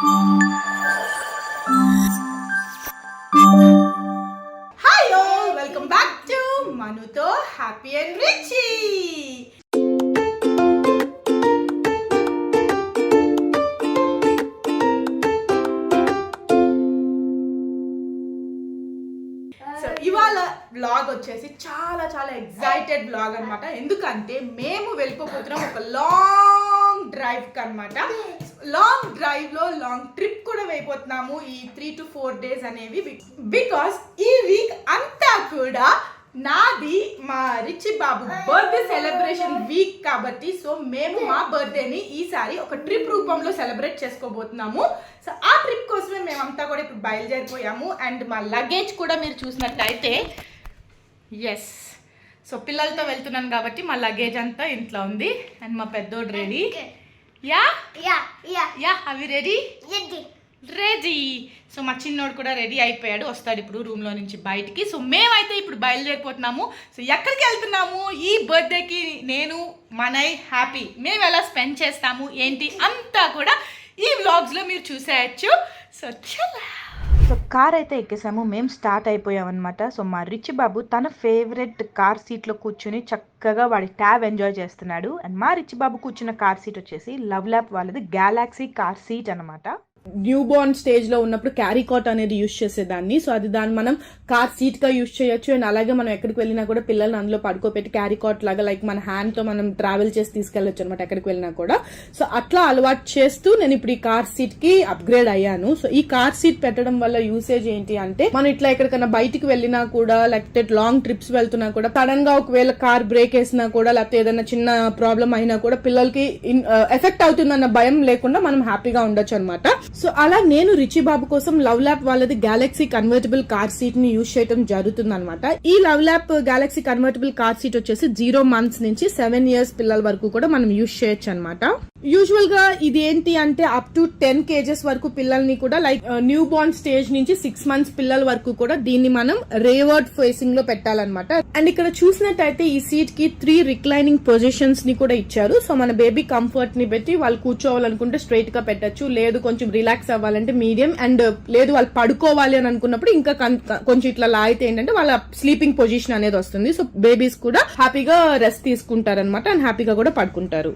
Hi all, welcome back to మనుతో happy and Richie. So ఇవాళ blog వచ్చేసి చాలా చాలా ఎగ్జైటెడ్ బ్లాగ్ అనమాట. ఎందుకంటే మేము వెళ్ళిపోతున్నాం ఒక లాంగ్ డ్రైవ్ కి అనమాట. లాంగ్ డ్రైవ్ లో లాంగ్ ట్రిప్ కూడా వెళ్ళిపోతున్నాము ఈ 3 to 4 days అనేవి. బికాస్ ఈ వీక్ అంతా కూడా నాది మా రిచి బాబు బర్త్డే సెలబ్రేషన్ వీక్ కాబట్టి సో మేము మా బర్త్డేని ఈసారి ఒక ట్రిప్ రూపంలో సెలబ్రేట్ చేసుకోబోతున్నాము. సో ఆ ట్రిప్ కోసమే మేమంతా కూడా ఇప్పుడు బయలుదేరిపోయాము. అండ్ మా లగేజ్ కూడా మీరు చూసినట్టయితే ఎస్, సో పిల్లలతో వెళ్తున్నాను కాబట్టి మా లగేజ్ అంతా ఇంట్లో ఉంది. అండ్ మా పెద్దోడు ready. Yeah yeah yeah yeah అవి రెడీ రెడీ. సో మా చిన్నోడు కూడా రెడీ అయిపోయాడు, వస్తాడు ఇప్పుడు రూమ్లో నుంచి బయటికి. సో మేమైతే ఇప్పుడు బయలుదేరిపోతున్నాము. సో ఎక్కడికి వెళ్తున్నాము ఈ బర్త్డేకి, నేను మనై హ్యాపీ మేము ఎలా స్పెండ్ చేస్తాము ఏంటి అంతా కూడా ఈ వ్లాగ్స్లో మీరు చూసేయచ్చు. సో చలా. సో కార్ అయితే ఎక్కేసాము, మేము స్టార్ట్ అయిపోయాం అనమాట. సో మా రిచ్ బాబు తన ఫేవరెట్ కార్ సీట్లో కూర్చుని చక్కగా వాడి ట్యాబ్ ఎంజాయ్ చేస్తున్నాడు. అండ్ మా రిచ్ బాబు కూర్చున్న కార్ సీట్ వచ్చేసి లవ్ ల్యాప్ వాళ్ళది గ్యాలాక్సీ కార్ సీట్ అనమాట. న్యూ బోర్న్ స్టేజ్ లో ఉన్నప్పుడు క్యారీ కాట్ అనేది యూజ్ చేసేదాన్ని. సో అది దాన్ని మనం కార్ సీట్ గా యూజ్ చేయొచ్చు. అండ్ అలాగే మనం ఎక్కడికి వెళ్ళినా కూడా పిల్లల్ని అందులో పడుకోబెట్టి క్యారీ కాట్ లాగా లైక్ మన హ్యాండ్ తో మనం ట్రావెల్ చేసి తీసుకెళ్లొచ్చు అనమాట ఎక్కడికి వెళ్ళినా కూడా. సో అట్లా అలవాటు చేస్తూ నేను ఇప్పుడు ఈ కార్ సీట్ కి అప్గ్రేడ్ అయ్యాను. సో ఈ కార్ సీట్ పెట్టడం వల్ల యూసేజ్ ఏంటి అంటే, మనం ఇట్లా ఎక్కడికైనా బయటికి వెళ్ళినా కూడా లేకపోతే లాంగ్ ట్రిప్స్ వెళ్తున్నా కూడా సడన్ గా ఒకవేళ కార్ బ్రేక్ వేసినా కూడా లేకపోతే ఏదైనా చిన్న ప్రాబ్లం అయినా కూడా పిల్లలకి ఎఫెక్ట్ అవుతుందన్న భయం లేకుండా మనం హ్యాపీగా ఉండొచ్చు అనమాట. సో అలా నేను రిచి బాబు కోసం లవ్ ల్యాప్ వాళ్ళది గ్యాలక్సీ కన్వర్టబుల్ కార్ సీట్ ని యూజ్ చేయడం జరుగుతుంది అనమాట. ఈ love lap Galaxy convertible car seat వచ్చేసి 0 months నుంచి 7 years పిల్లల వరకు కూడా మనం యూజ్ చేయొచ్చు అనమాట. యూజువల్ గా ఇది ఏంటి అంటే అప్ టు 10 kgs వరకు పిల్లల్ని కూడా లైక్ న్యూ బోర్న్ స్టేజ్ నుంచి 6 months పిల్లల వరకు కూడా దీన్ని మనం రేవర్డ్ ఫేసింగ్ లో పెట్టాలన్నమాట. అండ్ ఇక్కడ చూసినట్టయితే ఈ సీట్ కి 3 రిక్లైనింగ్ పొజిషన్స్ ని కూడా ఇచ్చారు. సో మన బేబీ కంఫర్ట్ ని బట్టి వాళ్ళు కూర్చోవాలనుకుంటే స్ట్రైట్ గా పెట్టచ్చు, లేదు కొంచెం రిలాక్స్ అవ్వాలంటే మీడియం, అండ్ లేదు వాళ్ళు పడుకోవాలి అని అనుకున్నప్పుడు ఇంకా కొంచెం ఇట్లా లాగితే ఏంటంటే వాళ్ళ స్లీపింగ్ పొజిషన్ అనేది వస్తుంది. సో బేబీస్ కూడా హ్యాపీగా రెస్ట్ తీసుకుంటారు అనమాట అండ్ హ్యాపీగా కూడా పడుకుంటారు.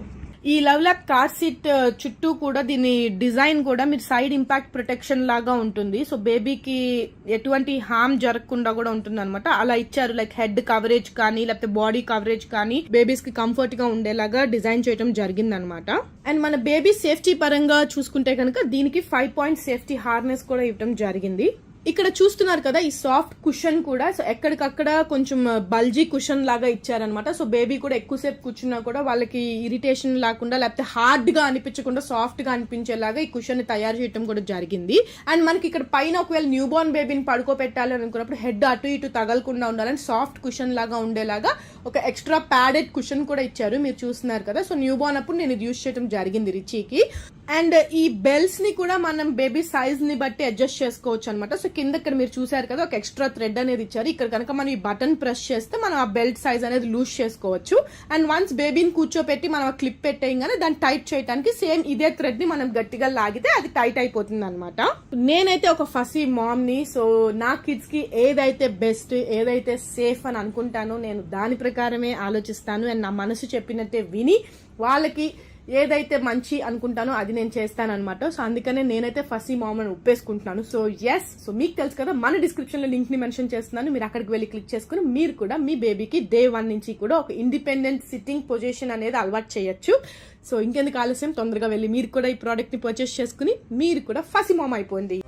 ఈ లవ్ ల్యాప్ కార్ సీట్ చుట్టూ కూడా దీని డిజైన్ కూడా మీరు సైడ్ ఇంపాక్ట్ ప్రొటెక్షన్ లాగా ఉంటుంది. సో బేబీకి ఎటువంటి హార్మ్ జరగకుండా కూడా ఉంటుంది అనమాట. అలా ఇచ్చారు, లైక్ హెడ్ కవరేజ్ కానీ లేకపోతే బాడీ కవరేజ్ కానీ బేబీస్ కి కంఫర్ట్ గా ఉండేలాగా డిజైన్ చేయడం జరిగింది అనమాట. అండ్ మన బేబీ సేఫ్టీ పరంగా చూసుకుంటే కనుక దీనికి 5 point సేఫ్టీ హార్నెస్ కూడా ఇవ్వడం జరిగింది. ఇక్కడ చూస్తున్నారు కదా ఈ సాఫ్ట్ కుషన్ కూడా సో ఎక్కడికక్కడ కొంచెం బల్జీ కుషన్ లాగా ఇచ్చారనమాట. సో బేబీ కూడా ఎక్కువసేపు కూర్చున్నా కూడా వాళ్ళకి ఇరిటేషన్ లేకుండా లేకపోతే హార్డ్ గా అనిపించకుండా సాఫ్ట్ గా అనిపించేలాగా ఈ కుషన్ ని తయారు చేయడం కూడా జరిగింది. అండ్ మనకి ఇక్కడ పైన ఒకవేళ న్యూ బోర్న్ బేబీని పడుకోబెట్టాలి అనుకున్నప్పుడు హెడ్ అటు ఇటు తగలకుండా ఉండాలని సాఫ్ట్ కుషన్ లాగా ఉండేలాగా ఒక ఎక్స్ట్రా ప్యాడెడ్ కుషన్ కూడా ఇచ్చారు, మీరు చూస్తున్నారు కదా. సో న్యూ బోర్న్ అప్పుడు నేను ఇది యూజ్ చేయడం జరిగింది రిచీకి. అండ్ ఈ బెల్స్ ని కూడా మనం బేబీ సైజ్ ని బట్టి అడ్జస్ట్ చేసుకోవచ్చు అనమాట. సో కింద ఇక్కడ మీరు చూసారు కదా ఒక ఎక్స్ట్రా థ్రెడ్ అనేది ఇచ్చారు. ఇక్కడ కనుక మనం ఈ బటన్ ప్రెస్ చేస్తే మనం ఆ బెల్ట్ సైజ్ అనేది లూజ్ చేసుకోవచ్చు. అండ్ వన్స్ బేబీని కూర్చోపెట్టి మనం క్లిప్ పెట్టేయగానే దాన్ని టైట్ చేయడానికి సేమ్ ఇదే థ్రెడ్ ని మనం గట్టిగా లాగితే అది టైట్ అయిపోతుంది అనమాట. నేనైతే ఒక ఫసీ మామ్ ని, సో నా కిడ్స్ కి ఏదైతే బెస్ట్ ఏదైతే సేఫ్ అని అనుకుంటానో నేను దాని ప్రకారమే ఆలోచిస్తాను. అండ్ నా మనసు చెప్పినట్టే విని వాళ్ళకి ఏదైతే మంచి అనుకుంటానో అది నేను చేస్తాను అనమాట. సో అందుకనే నేనైతే ఫసీ మామ్ అని ఒప్పేసుకుంటున్నాను. సో ఎస్, సో మీకు తెలుసు కదా మన డిస్క్రిప్షన్ లో లింక్ ని మెన్షన్ చేస్తున్నాను, మీరు అక్కడికి వెళ్ళి క్లిక్ చేసుకుని మీరు కూడా మీ బేబీకి day 1 నుంచి కూడా ఒక ఇండిపెండెంట్ సిట్టింగ్ పొజిషన్ అనేది అలవాటు చేయొచ్చు. సో ఇంకెందుకు ఆలస్యం, తొందరగా వెళ్ళి మీరు కూడా ఈ ప్రోడక్ట్ ని పర్చేస్ చేసుకుని మీరు కూడా ఫసీ మామ్ అయిపోయింది.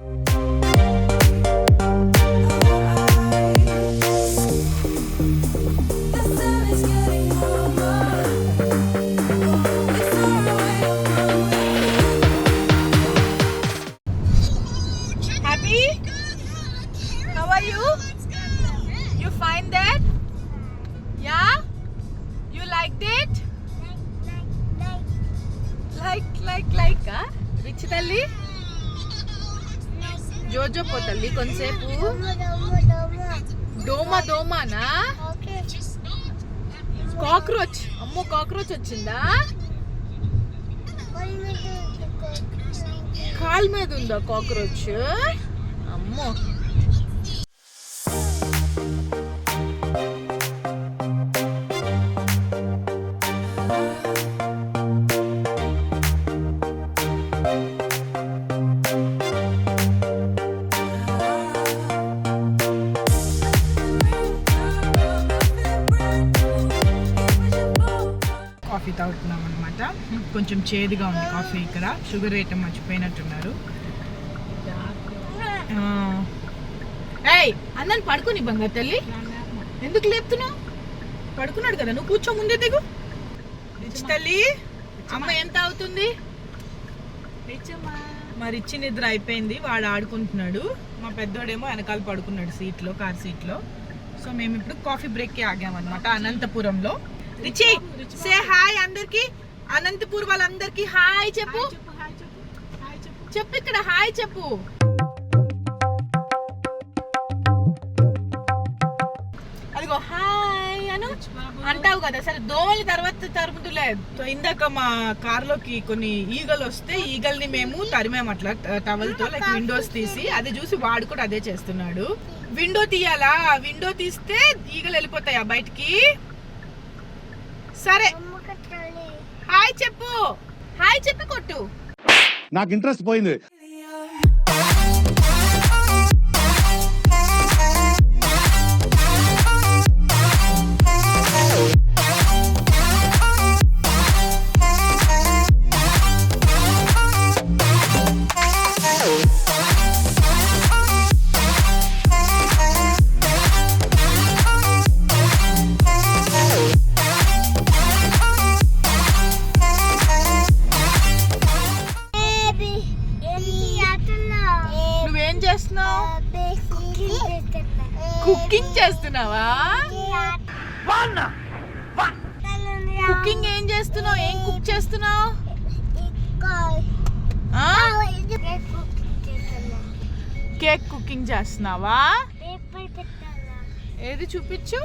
How are you? You find that? Yeah? You liked it? Like, huh? Rich talli? Jojo po talli konsepu? Doma na? Cockroach. Ammo cockroach వచ్చిందా? కాల్ మీద ఉందా కాక్రోచ్? అమ్మో. కాఫీ తాగుతున్నాం అనమాట. కొంచెం చేదుగా ఉంది కాఫీ. ఇక్కడ షుగర్ వేయటం మర్చిపోయినట్టున్నారు. ఏయ్ అన్నని పడుకుని బంగారు తల్లి, ఎందుకు లేపుతున్నావు? పడుకున్నాడు కదా, నువ్వు కూర్చో, ముందే దిగు. తల్లి అమ్మ ఎంత అవుతుంది? మా రిచ్చి నిద్ర అయిపోయింది, వాడు ఆడుకుంటున్నాడు. మా పెద్దోడేమో వెనకాల పడుకున్నాడు సీట్లో, కార్ సీట్లో. సో మేము ఇప్పుడు కాఫీ బ్రేక్కి ఆగామన్నమాట అనంతపురంలో. రిచి సే హాయ్ అందరికి, అనంతపూర్ వాళ్ళందరికి హాయ్ చెప్పు. చెప్పు ఇక్కడ హాయ్ చెప్పు. అదిగో హాయ్ అను అంటావు కదా. సరే దోమల తర్వాత తరుముతులే. ఇందాక మా కార్లోకి కొన్ని ఈగలు వస్తే ఈగల్ని మేము తరిమాము అట్లా టవల్తో, లైక్ విండోస్ తీసి. అది చూసి వాడు కూడా అదే చేస్తున్నాడు. విండో తీయాలా? విండో తీస్తే ఈగలు వెళ్ళిపోతాయా బయటికి? సరే హాయ్ చెప్పు, హాయ్ చెప్పి కొట్టు. నాకు ఇంట్రెస్ట్ పోయింది. నువ్వేం చేస్తున్నావు? కుకింగ్ చేస్తున్నావా? కుకింగ్ ఏం చేస్తున్నావు? ఏం కుక్ చేస్తున్నావు? కేక్ కుకింగ్ చేస్తున్నావా? ఏది చూపించు.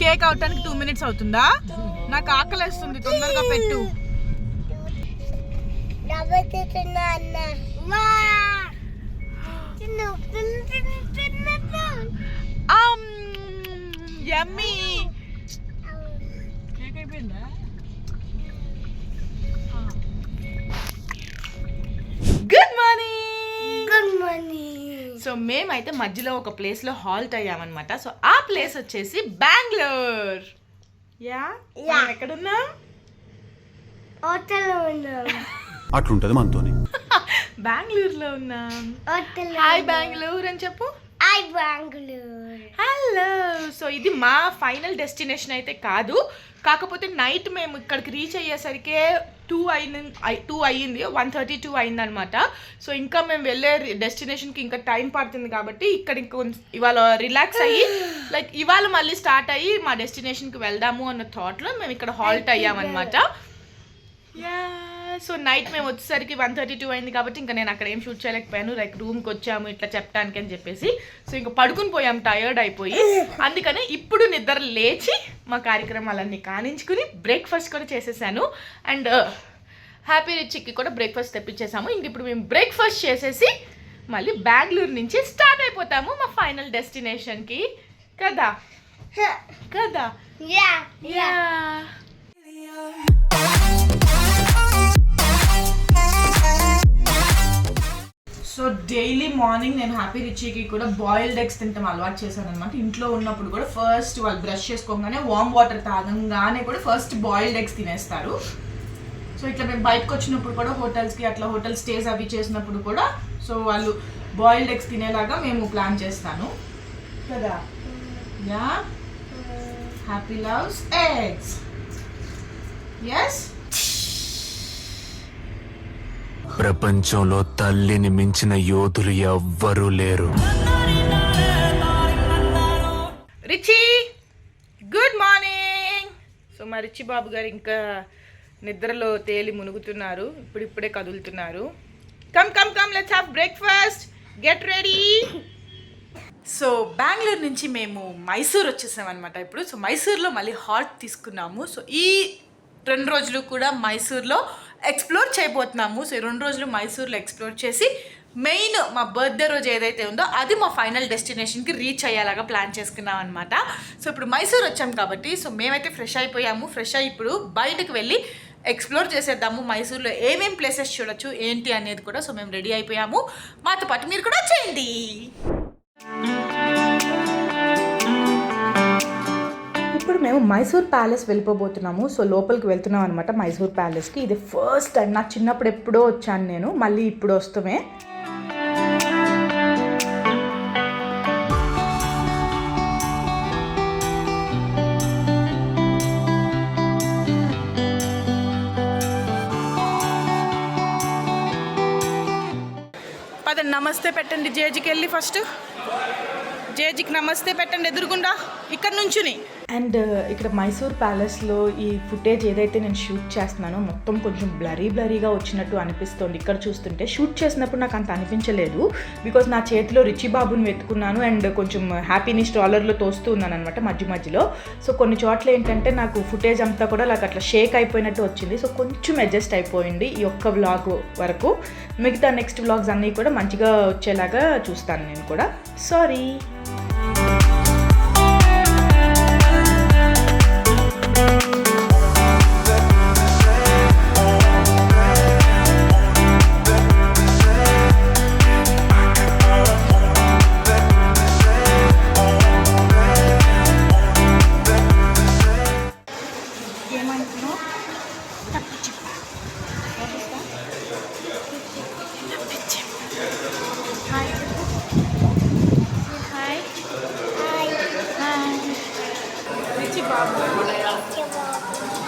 కేక్ అవటానికి 2 minutes అవుతుందా? నాకు ఆకలేస్తుంది, తొందరగా పెట్టు. యమ్మీ. కేక్ అయిపోయిందా? Good morning. Good morning. So మేమైతే మధ్యలో ఒక ప్లేస్లో హాల్ట్ అయ్యామన్నమాట. సో ఆ ప్లేస్ వచ్చేసి బెంగళూరు. యా ఎక్కడున్నాం? అట్లుంటది మనతోని. బెంగళూరులో ఉన్నాం. హాయ్ బెంగళూరు అని చెప్పు. హాయ్ బెంగళూరు. హలో. సో ఇది మా ఫైనల్ డెస్టినేషన్ అయితే కాదు, కాకపోతే నైట్ మేము ఇక్కడికి రీచ్ అయ్యేసరికి 2 అయ్యింది, 1:32 అయిందనమాట. సో ఇంకా మేము వెళ్ళే డెస్టినేషన్కి ఇంకా టైం పడుతుంది కాబట్టి ఇక్కడ ఇవాళ రిలాక్స్ అయ్యి, లైక్ ఇవాళ మళ్ళీ స్టార్ట్ అయ్యి మా డెస్టినేషన్కి వెళ్దాము అన్న థాట్లో మేము ఇక్కడ హాల్ట్ అయ్యామన్నమాట. సో నైట్ మేము వచ్చేసరికి 1:32 అయింది కాబట్టి ఇంకా నేను అక్కడ ఏం షూట్ చేయలేకపోయాను. లైక్ రూమ్కి వచ్చాము ఇట్లా చెప్పడానికి అని చెప్పేసి. సో ఇంకా పడుకుని పోయాము టయర్డ్ అయిపోయి. అందుకని ఇప్పుడు నిద్ర లేచి మా కార్యక్రమాలన్నీ కానించుకుని బ్రేక్ఫాస్ట్ కూడా చేసేసాను. అండ్ హ్యాపీ రిచ్కి కూడా బ్రేక్ఫాస్ట్ తెప్పించేసాము. ఇంక ఇప్పుడు మేము బ్రేక్ఫాస్ట్ చేసేసి మళ్ళీ బెంగళూరు నుంచి స్టార్ట్ అయిపోతాము మా ఫైనల్ డెస్టినేషన్కి. కదా కదా. యా. సో డైలీ మార్నింగ్ నేను హ్యాపీ రిచీకి కూడా బాయిల్డ్ ఎగ్స్ తింటాం అలవాటు చేశాను అనమాట. ఇంట్లో ఉన్నప్పుడు కూడా ఫస్ట్ వాళ్ళు బ్రష్ చేసుకోగానే వామ్ వాటర్ తాగంగానే కూడా ఫస్ట్ బాయిల్డ్ ఎగ్స్ తినేస్తారు. సో ఇట్లా మేము బయటకు వచ్చినప్పుడు కూడా హోటల్స్కి అట్లా హోటల్ స్టేస్ అవి చేసినప్పుడు కూడా సో వాళ్ళు బాయిల్డ్ ఎగ్స్ తినేలాగా మేము ప్లాన్ చేస్తాను కదా. Yeah. Happy loves eggs. Yes. ప్రపంచంలో తల్లిని మించిన యోధులు ఎవ్వరూ లేరు. Richie good morning. సో మా రిచి బాబు గారు ఇంకా నిద్రలో తేలి మునుగుతున్నారు, ఇప్పుడిప్పుడే కదులుతున్నారు. Come come come let's have breakfast, get ready. So Bengaluru నుంచి మేము మైసూర్ వచ్చేసాం అనమాట ఇప్పుడు. సో మైసూర్లో మళ్ళీ హాల్ట్ తీసుకున్నాము. సో ఈ 2 రోజులు కూడా మైసూర్లో ఎక్స్ప్లోర్ చేయబోతున్నాము. సో ఈ 2 రోజులు మైసూర్లో ఎక్స్ప్లోర్ చేసి మెయిన్ మా బర్త్డే రోజు ఏదైతే ఉందో అది మా ఫైనల్ డెస్టినేషన్కి రీచ్ అయ్యేలాగా ప్లాన్ చేసుకున్నాం అనమాట. సో ఇప్పుడు మైసూర్ వచ్చాం కాబట్టి సో మేమైతే ఫ్రెష్ అయిపోయాము. ఫ్రెష్ అయ్యి ఇప్పుడు బయటకు వెళ్ళి ఎక్స్ప్లోర్ చేసేద్దాము. మైసూర్లో ఏమేం ప్లేసెస్ చూడొచ్చు ఏంటి అనేది కూడా. సో మేము రెడీ అయిపోయాము. మాతో పాటు మీరు కూడా వచ్చేయండి. ఇప్పుడు మేము మైసూర్ ప్యాలెస్ వెళ్ళిపోబోతున్నాము. సో లోపలికి వెళ్తున్నాం అనమాట మైసూర్ ప్యాలెస్కి. ఇది ఫస్ట్ టైం, నాకు చిన్నప్పుడు ఎప్పుడో వచ్చాను నేను, మళ్ళీ ఇప్పుడు వస్తామే. పదండి నమస్తే పెట్టండి జేజీకి వెళ్ళి. ఫస్ట్ జేజీకి నమస్తే పెట్టండి ఎదురుగుండా ఇక్కడ నుంచుని. అండ్ ఇక్కడ మైసూర్ ప్యాలెస్లో ఈ ఫుటేజ్ ఏదైతే నేను షూట్ చేస్తున్నానో మొత్తం కొంచెం బ్లరీగా వచ్చినట్టు అనిపిస్తుంది. ఇక్కడ చూస్తుంటే షూట్ చేసినప్పుడు నాకు అంత అనిపించలేదు, బికాజ్ నా చేతిలో రిచి బాబుని వెతుకున్నాను అండ్ కొంచెం హ్యాపీని స్ట్రాలర్లో తోస్తూ ఉన్నాను అనమాట మధ్యలో. సో కొన్ని చోట్ల ఏంటంటే నాకు ఫుటేజ్ అంతా కూడా నాకు అట్లా షేక్ అయిపోయినట్టు వచ్చింది. సో కొంచెం అడ్జస్ట్ అయిపోయింది ఈ ఒక్క వ్లాగ్ వరకు. మిగతా నెక్స్ట్ వ్లాగ్స్ అన్నీ కూడా మంచిగా వచ్చేలాగా చూస్తాను నేను కూడా. సారీ.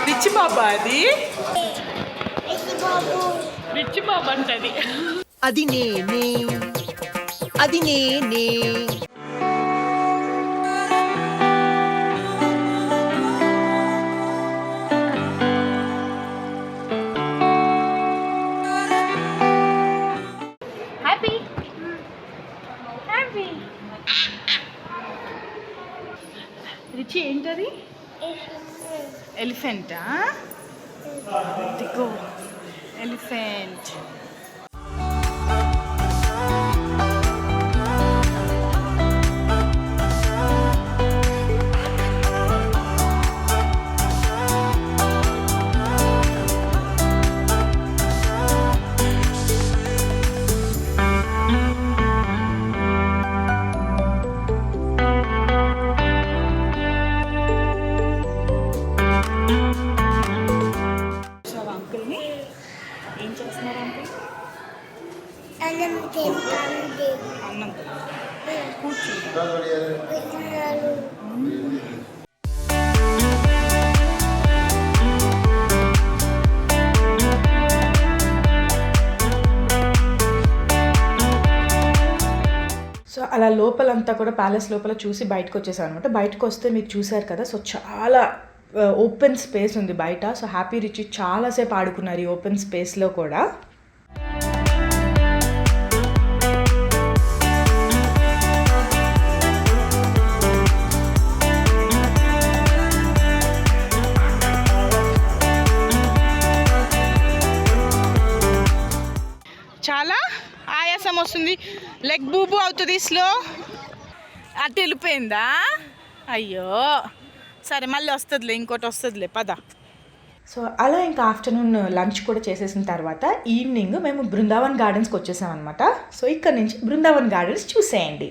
రిచి బాబా అది రిచి బాబా అంటది. అది నేనే, అది నేనే. Happy happy. రిచి ఏంటది? ఎలిఫెంటా? దిగో ఎలిఫెంట్. ఏం చేస్తున్నారు అంకుల్? అన్నం కూర్చుంటారు. సో అలా లోపలంతా కూడా ప్యాలెస్ లోపల చూసి బయటకు వచ్చేసాం అనమాట. బయటకు వస్తే మీరు చూసారు కదా, సో చాలా ఓపెన్ స్పేస్ ఉంది బయట. సో హ్యాపీ రిచి చాలాసేపు ఆడుకున్నారు ఈ ఓపెన్ స్పేస్లో కూడా. చాలా ఆయాసం వస్తుంది, లెగ్ బూబు అవుతుంది స్లో. అటు వెళ్ళిపోయిందా? అయ్యో సరే మళ్ళీ వస్తుందిలే, ఇంకోటి వస్తుందిలే పద. సో అలా ఇంకా ఆఫ్టర్నూన్ లంచ్ కూడా చేసేసిన తర్వాత ఈవినింగ్ మేము బృందావన్ గార్డెన్స్కి వచ్చేసాం అనమాట. సో ఇక్కడ నుంచి బృందావన్ గార్డెన్స్ చూసేయండి.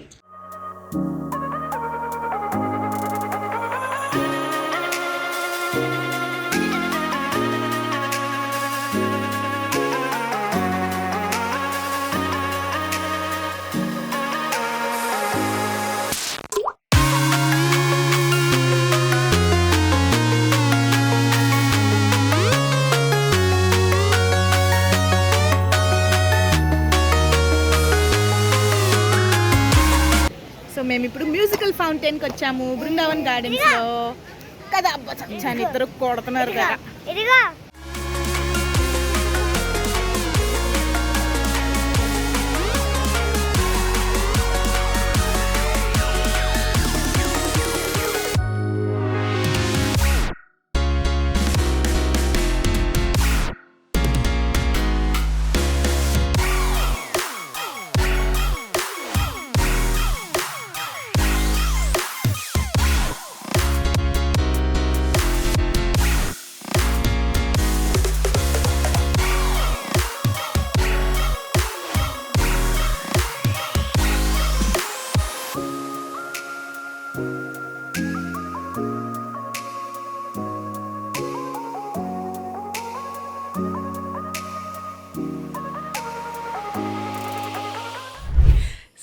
సో మేము ఇప్పుడు మ్యూజికల్ ఫౌంటైన్కి వచ్చాము బృందావన్ గార్డెన్స్లో కదా. అబ్బా చచ్చాను, ఇద్దరు కొడుతున్నారు కదా.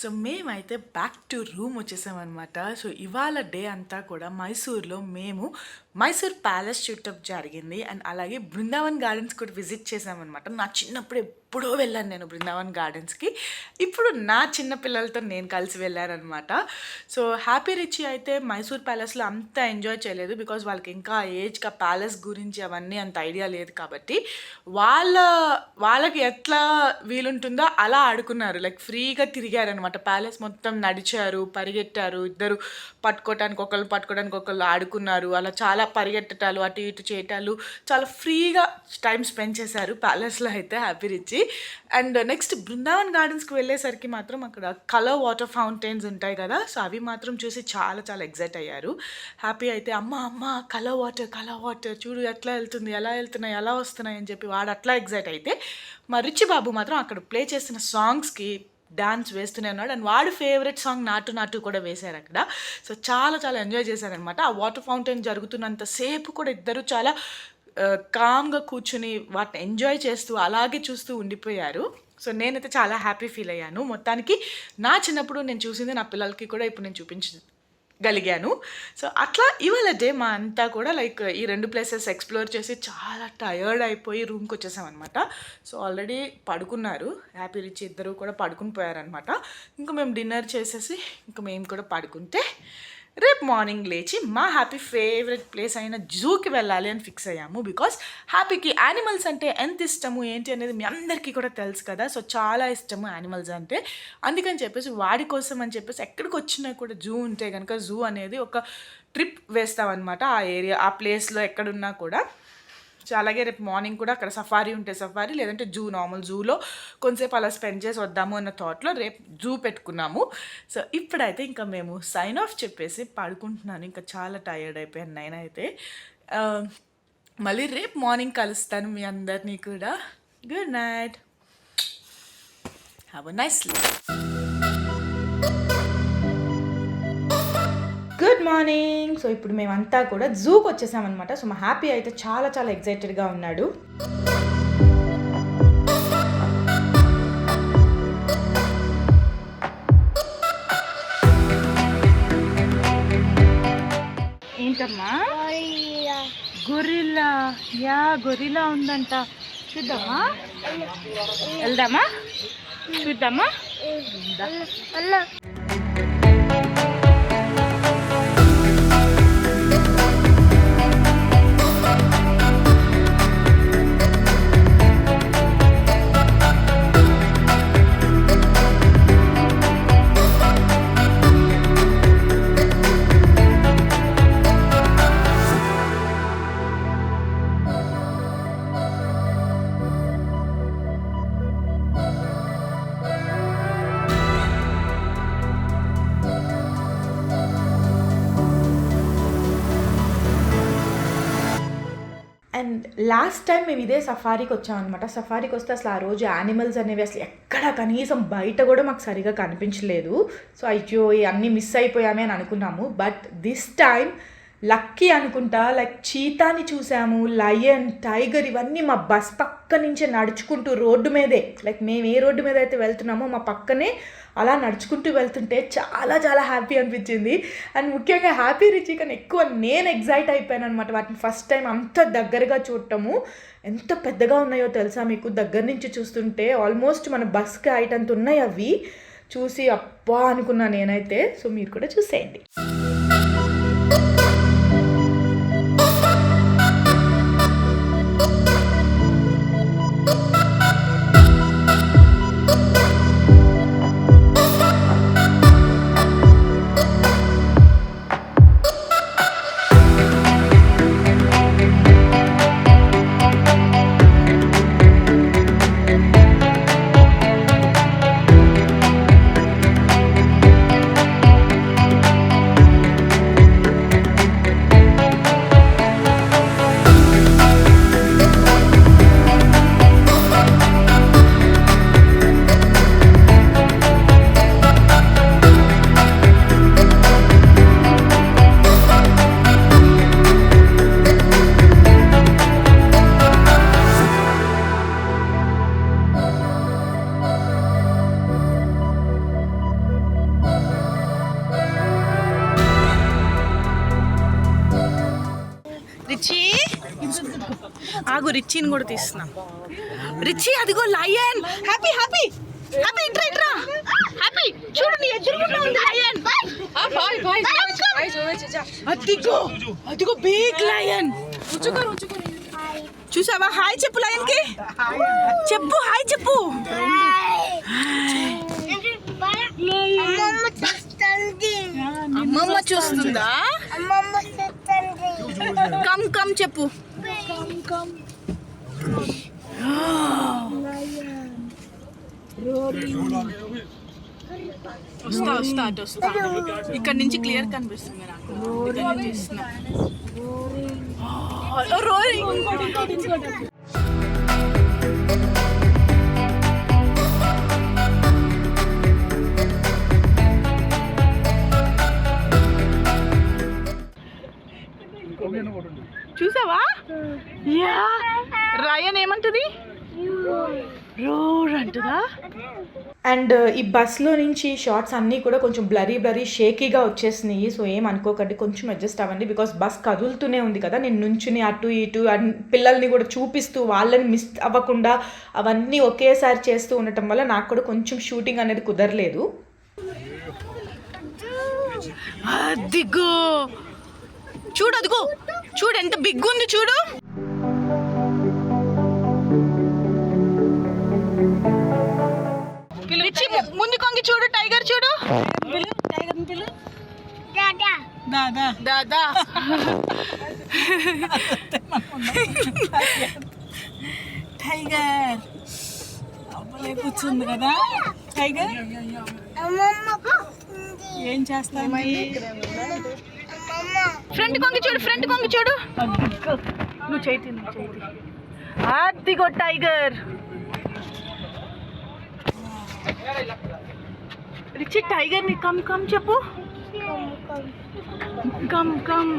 సో మేమైతే బ్యాక్ టు రూమ్ వచ్చేసామన్నమాట. సో ఇవాళ డే అంతా కూడా మైసూర్లో మేము మైసూర్ ప్యాలెస్ షూటప్ జరిగింది అండ్ అలాగే బృందావన్ గార్డెన్స్ కూడా విజిట్ చేసామన్నమాట. నా చిన్నప్పుడు ఎప్పుడో వెళ్ళాను నేను బృందావన్ గార్డెన్స్కి. ఇప్పుడు నా చిన్న పిల్లలతో నేను కలిసి వెళ్ళానమాట. సో హ్యాపీ రిచి అయితే మైసూర్ ప్యాలెస్లో అంత ఎంజాయ్ చేయలేదు, బికాజ్ వాళ్ళకి ఇంకా ఏజ్గా ప్యాలెస్ గురించి అవన్నీ అంత ఐడియా లేదు కాబట్టి వాళ్ళకి ఎట్లా వీలుంటుందో అలా ఆడుకున్నారు. లైక్ ఫ్రీగా తిరిగారనమాట. ప్యాలెస్ మొత్తం నడిచారు, పరిగెట్టారు, ఇద్దరు పట్టుకోవటానికి ఒకళ్ళు ఆడుకున్నారు. అలా చాలా పరిగెట్టటాలు, అటు ఇటు చేయటాలు, చాలా ఫ్రీగా టైం స్పెండ్ చేశారు ప్యాలెస్లో అయితే Happy Richie. And next Brindavan గార్డెన్స్కి వెళ్ళేసరికి మాత్రం అక్కడ కలర్ వాటర్ ఫౌంటైన్స్ ఉంటాయి కదా, సో అవి మాత్రం చూసి చాలా చాలా ఎగ్జైట్ అయ్యారు. హ్యాపీ అయితే అమ్మ కలర్ వాటర్ చూడు ఎట్లా వెళ్తుంది, ఎలా వెళ్తున్నాయి, ఎలా వస్తున్నాయి అని చెప్పి వాడు అట్లా ఎగ్జైట్ అయితే, మా రిచి బాబు మాత్రం అక్కడ ప్లే చేసిన సాంగ్స్కి డాన్స్ వేస్తూనే ఉన్నాడు. అండ్ వాడు ఫేవరెట్ సాంగ్ నాటు కూడా వేశారు అక్కడ. సో చాలా చాలా ఎంజాయ్ చేశారనమాట. ఆ వాటర్ ఫౌంటైన్ జరుగుతున్నంతసేపు కూడా ఇద్దరు చాలా కామ్గా కూర్చుని వాటిని ఎంజాయ్ చేస్తూ అలాగే చూస్తూ ఉండిపోయారు. సో నేనైతే చాలా హ్యాపీ ఫీల్ అయ్యాను. మొత్తానికి నా చిన్నప్పుడు నేను చూసింది నా పిల్లలకి కూడా ఇప్పుడు నేను చూపించగలిగాను. సో అట్లా ఇవాళ డే మా అంతా కూడా లైక్ ఈ 2 ప్లేసెస్ ఎక్స్ప్లోర్ చేసి చాలా టయర్డ్ అయిపోయి రూమ్కి వచ్చేసామన్నమాట. సో ఆల్రెడీ పడుకున్నారు, హ్యాపీ రిచ్ ఇద్దరు కూడా పడుకుని పోయారనమాట. ఇంకా మేము డిన్నర్ చేసేసి ఇంకా మేము కూడా పడుకుంటే రేపు మార్నింగ్ లేచి మా హ్యాపీ ఫేవరెట్ ప్లేస్ అయిన జూకి వెళ్ళాలి అని ఫిక్స్ అయ్యాము. బికాస్ హ్యాపీకి యానిమల్స్ అంటే ఎంత ఇష్టము ఏంటి అనేది మీ అందరికీ కూడా తెలుసు కదా. సో చాలా ఇష్టము యానిమల్స్ అంటే. అందుకని చెప్పేసి వాడి కోసం అని చెప్పేసి ఎక్కడికి వచ్చినా కూడా జూ ఉంటే కనుక జూ అనేది ఒక ట్రిప్ వేస్తామన్నమాట. ఆ ఏరియా ఆ ప్లేస్లో ఎక్కడున్నా కూడా. సో అలాగే రేపు మార్నింగ్ కూడా అక్కడ సఫారీ ఉంటే సఫారీ, లేదంటే జూ నార్మల్ జూలో కొంచెంసేపు అలా స్పెండ్ చేసి వద్దాము అన్న థాట్లో రేపు జూ పెట్టుకున్నాము. సో ఇప్పుడైతే ఇంకా మేము సైన్ ఆఫ్ చెప్పేసి పడుకుంటున్నాను. ఇంకా చాలా టైర్డ్ అయిపోయాను నేనైతే. మళ్ళీ రేపు మార్నింగ్ కలుస్తాను మీ అందరినీ కూడా. Good night, have a nice sleep. Good morning. So ఇప్పుడు మేమంతా కూడా జూకి వచ్చేసామన్నమాట. సో మా హ్యాపీ అయితే చాలా చాలా ఎగ్జైటెడ్గా ఉన్నాడు. ఏంటమ్మా? గొరిల్లా. యా గొరిల్లా ఉందంట. చూద్దామా, వెళ్దామా, చూద్దామా. అండ్ లాస్ట్ టైం మేము ఇదే సఫారీకి వచ్చామన్నమాట. సఫారీకి వస్తే అసలు ఆ రోజు యానిమల్స్ అనేవి అసలు ఎక్కడ కనీసం బయట కూడా మాకు సరిగా కనిపించలేదు. సో అయ్యో అన్నీ మిస్ అయిపోయామే అని అనుకున్నాము. బట్ దిస్ టైం లక్కీ అనుకుంటా, లైక్ చీతాని చూసాము, లయన్, టైగర్ ఇవన్నీ మా బస్ పక్క నుంచే నడుచుకుంటూ రోడ్డు మీదే, లైక్ మేము ఏ రోడ్డు మీద అయితే వెళ్తున్నామో మా పక్కనే అలా నడుచుకుంటూ వెళ్తుంటే చాలా చాలా హ్యాపీ అనిపించింది. అండ్ ముఖ్యంగా హ్యాపీ రిచి కన్నా ఎక్కువ నేను ఎగ్జైట్ అయిపోయాను అనమాట. వాటిని ఫస్ట్ టైం అంత దగ్గరగా చూడటము. ఎంత పెద్దగా ఉన్నాయో తెలుసా మీకు? దగ్గర నుంచి చూస్తుంటే ఆల్మోస్ట్ మన బస్కి హైట్ అంత ఉన్నాయి అవి. చూసి అబ్బా అనుకున్నా నేనైతే. సో మీరు కూడా చూసేయండి. ఆగు రిచ్చిని కూడా తీస్తున్నా. రిచ్చి అదిగో లయన్. హ్యాపీ హ్యాపీ హ్యాపీ ఇట్రా ఇట్రా హ్యాపీ చూడండి ఎదురుగా ఉంది లయన్. అదిగో అదిగో బిగ్ లయన్. చూసావా? హాయ్ చెప్పు లయన్ కి. చెప్పు హాయ్ చెప్పు. అమ్మమ్మ చూస్తుందా? కమ్ కమ్ చెప్పు. వస్తా అటు వస్తా. ఇక్కడ నుంచి క్లియర్ కనిపిస్తుంది నాకు. చూసావా? యా రయన్ ఏమంటది? రోర్ అంటదా? అండ్ ఈ బస్లో నుంచి షార్ట్స్ అన్నీ కూడా కొంచెం బ్లరీ షేకీగా వచ్చేసినాయి. సో ఏం అనుకోకండి, కొంచెం అడ్జస్ట్ అవ్వండి. బికాస్ బస్ కదులుతూనే ఉంది కదా, నేను నుంచుని అటు ఇటు పిల్లల్ని కూడా చూపిస్తూ వాళ్ళని మిస్ అవ్వకుండా అవన్నీ ఒకేసారి చేస్తూ ఉండటం వల్ల నాకు కూడా కొంచెం షూటింగ్ అనేది కుదరలేదు. అదిగో చూడు, అదిగో చూడు ఎంత బిగ్ ఉంది చూడు. ముందు కొంగి చూడు, టైగర్ చూడు. దాదా టైగర్ అవ్వలే కూర్చుంది కదా. టైగర్ ఏం చేస్తా? ఫ్రంట్ కొంగి చూడు, ఫ్రంట్ కొంగి చూడు. నువ్వు చేతి అదిగో టైగర్. రిచి టైగర్ ని కమ్ కమ్ చెప్పు. Come come.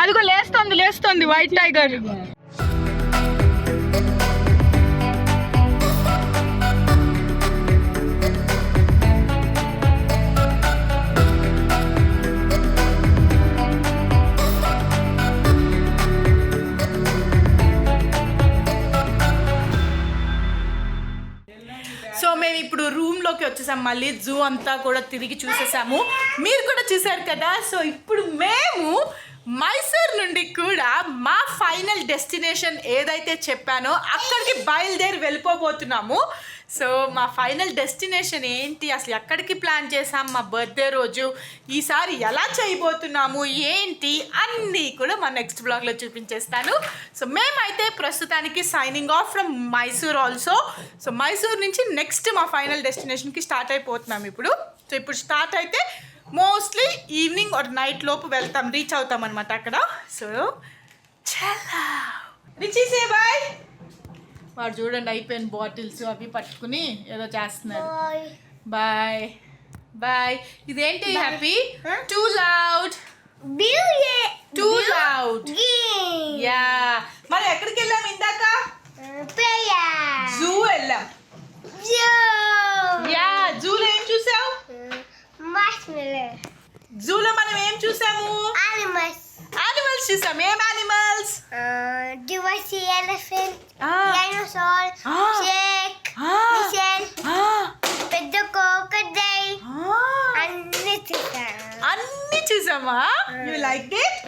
అదిగో లేస్తుంది వైట్ టైగర్. సో మేము ఇప్పుడు రూమ్లోకి వచ్చేసాము. మళ్ళీ జూ అంతా కూడా తిరిగి చూసేసాము, మీరు కూడా చూసారు కదా. సో ఇప్పుడు మేము మైసూర్ నుండి కూడా మా ఫైనల్ డెస్టినేషన్ ఏదైతే చెప్పానో అక్కడికి బయలుదేరి వెళ్ళిపోబోతున్నాము. సో మా ఫైనల్ డెస్టినేషన్ ఏంటి, అసలు ఎక్కడికి ప్లాన్ చేసాం, మా బర్త్డే రోజు ఈసారి ఎలా చేయబోతున్నాము ఏంటి అన్నీ కూడా మా నెక్స్ట్ బ్లాగ్లో చూపించేస్తాను. సో మేమైతే ప్రస్తుతానికి signing off from Mysore also. So Mysore నుంచి నెక్స్ట్ మా ఫైనల్ డెస్టినేషన్కి స్టార్ట్ అయిపోతున్నాం ఇప్పుడు. సో ఇప్పుడు స్టార్ట్ అయితే మోస్ట్లీ ఈవినింగ్ ఆర్ నైట్ లోపు వెళ్తాం, రీచ్ అవుతాం అనమాట అక్కడ. సో చలా రిచి సే బాయ్. వాడు చూడండి అయిపోయిన బాటిల్స్ అవి పట్టుకుని ఏదో చేస్తున్నారు. Bye bye. ఇదేంటి హ్యాపీ? Too loud yeah. మరి ఎక్కడికి వెళ్ళాం ఇందాక? జూ వెళ్ళాం. యా జూలో ఏం చూసావు? జూలో మనం ఏం చూసాము? యానిమల్స్ చూసాం. ఏం యానిమల్స్? ఎలిఫెంట్, డైనోసార్, షేక్, మిషన్, పెద్ద క్రోకడైల్ అన్ని చూసామా? You like it?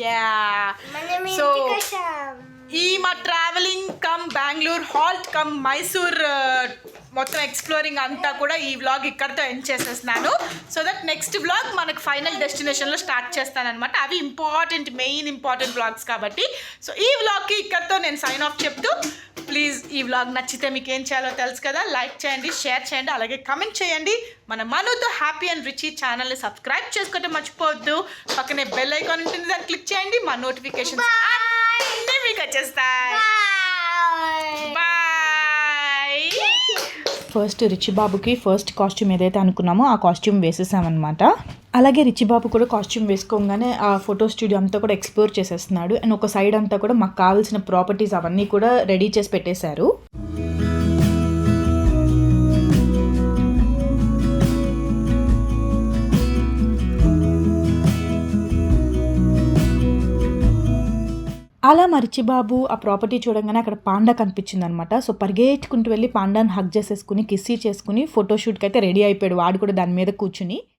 Yeah. So ఈ మా travelling come Bengaluru halt come Mysore మొత్తం ఎక్స్ప్లోరింగ్ అంతా కూడా ఈ వ్లాగ్ ఇక్కడితో ఎండ్ చేసేస్తున్నాను. సో దట్ నెక్స్ట్ వ్లాగ్ మనకు ఫైనల్ డెస్టినేషన్లో స్టార్ట్ చేస్తానన్నమాట. అవి మెయిన్ ఇంపార్టెంట్ వ్లాగ్స్ కాబట్టి. సో ఈ వ్లాగ్కి ఇక్కడితో నేను సైన్ ఆఫ్ చెప్తూ, ప్లీజ్ ఈ వ్లాగ్ నచ్చితే మీకు ఏం చేయాలో తెలుసు కదా, లైక్ చేయండి, షేర్ చేయండి, అలాగే కమెంట్ చేయండి. మన మనుతో హ్యాపీ అండ్ రిచీ ఛానల్ని సబ్స్క్రైబ్ చేసుకోవడం మర్చిపోవద్దు. పక్కనే బెల్ ఐకాన్ ఉంటుంది, దాన్ని క్లిక్ చేయండి. మా నోటిఫికేషన్స్ అన్నీ మీకు వచ్చేస్తాయి. బాయ్. ఫస్ట్ రిచి బాబుకి ఫస్ట్ కాస్ట్యూమ్ ఏదైతే అనుకున్నామో ఆ కాస్ట్యూమ్ వేసేసామన్నమాట. అలాగే రిచి బాబు కూడా కాస్ట్యూమ్ వేసుకోగానే ఆ ఫోటో స్టూడియో అంతా కూడా ఎక్స్ప్లోర్ చేసేస్తున్నాడు. అండ్ ఒక సైడ్ అంతా కూడా మాకు కావాల్సిన ప్రాపర్టీస్ అవన్నీ కూడా రెడీ చేసి పెట్టేశారు. అలా మరిచిబాబు ఆ ప్రాపర్టీ చూడంగానే అక్కడ పాండా కనిపించింది అనమాట. సో పరిగెత్తుకుంటూ వెళ్ళి పాండాని హగ్ చేసేసుకుని కిస్సీ చేసుకుని ఫోటోషూట్కి అయితే రెడీ అయిపోయాడు వాడు కూడా దాని మీద కూర్చుని.